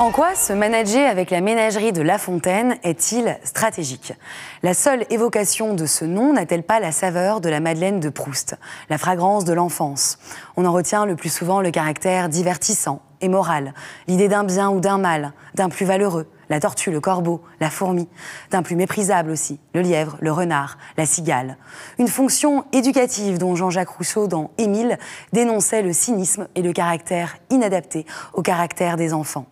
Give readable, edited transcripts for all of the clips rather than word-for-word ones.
En quoi se manager avec la ménagerie de La Fontaine est-il stratégique? La seule évocation de ce nom n'a-t-elle pas la saveur de la Madeleine de Proust, la fragrance de l'enfance? On en retient le plus souvent le caractère divertissant et moral, l'idée d'un bien ou d'un mal, d'un plus valeureux, la tortue, le corbeau, la fourmi, d'un plus méprisable aussi, le lièvre, le renard, la cigale. Une fonction éducative dont Jean-Jacques Rousseau, dans Émile, dénonçait le cynisme et le caractère inadapté au caractère des enfants.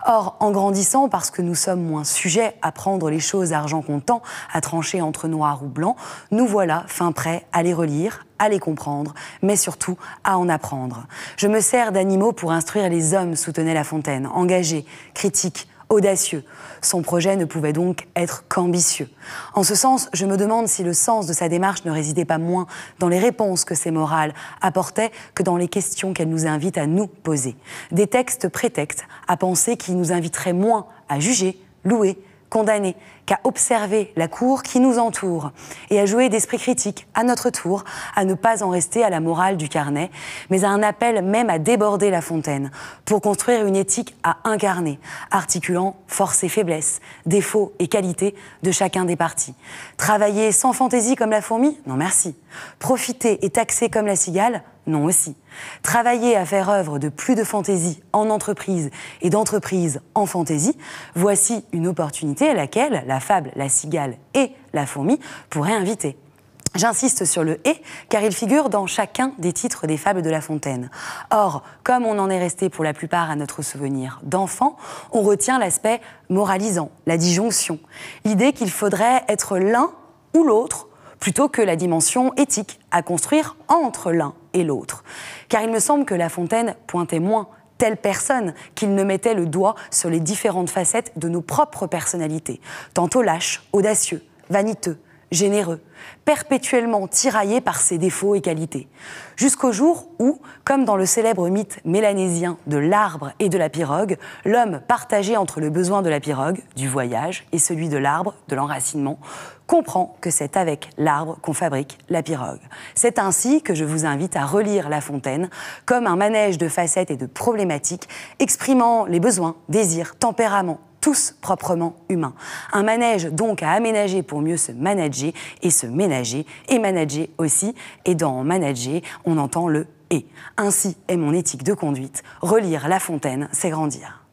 Or, en grandissant, parce que nous sommes moins sujets à prendre les choses à argent comptant, à trancher entre noir ou blanc, nous voilà fin prêts à les relire, à les comprendre, mais surtout à en apprendre. Je me sers d'animaux pour instruire les hommes, soutenait La Fontaine, engagés, critiques, audacieux. Son projet ne pouvait donc être qu'ambitieux. En ce sens, je me demande si le sens de sa démarche ne résidait pas moins dans les réponses que ses morales apportaient que dans les questions qu'elle nous invite à nous poser. Des textes prétextes à penser qui nous inviteraient moins à juger, louer, condamner, qu'à observer la cour qui nous entoure et à jouer d'esprit critique, à notre tour, à ne pas en rester à la morale du carnet, mais à un appel même à déborder La Fontaine pour construire une éthique à incarner, articulant force et faiblesse, défauts et qualités de chacun des partis. Travailler sans fantaisie comme la fourmi? Non merci. Profiter et taxer comme la cigale? Non aussi. Travailler à faire œuvre de plus de fantaisie en entreprise et d'entreprise en fantaisie, voici une opportunité à laquelle la fable, la cigale et la fourmi pourraient inviter. J'insiste sur le « et » car il figure dans chacun des titres des fables de La Fontaine. Or, comme on en est resté pour la plupart à notre souvenir d'enfant, on retient l'aspect moralisant, la disjonction, l'idée qu'il faudrait être l'un ou l'autre plutôt que la dimension éthique à construire entre l'un et l'autre. Car il me semble que La Fontaine pointait moins telle personne qu'il ne mettait le doigt sur les différentes facettes de nos propres personnalités, tantôt lâches, audacieux, vaniteux, généreux, perpétuellement tiraillés par ses défauts et qualités. Jusqu'au jour où, comme dans le célèbre mythe mélanésien de l'arbre et de la pirogue, l'homme partagé entre le besoin de la pirogue, du voyage, et celui de l'arbre, de l'enracinement, comprend que c'est avec l'arbre qu'on fabrique la pirogue. C'est ainsi que je vous invite à relire La Fontaine comme un manège de facettes et de problématiques exprimant les besoins, désirs, tempéraments, tous proprement humains. Un manège donc à aménager pour mieux se manager et se ménager et manager aussi. Et dans manager, on entend le « et ». Ainsi est mon éthique de conduite. Relire La Fontaine, c'est grandir.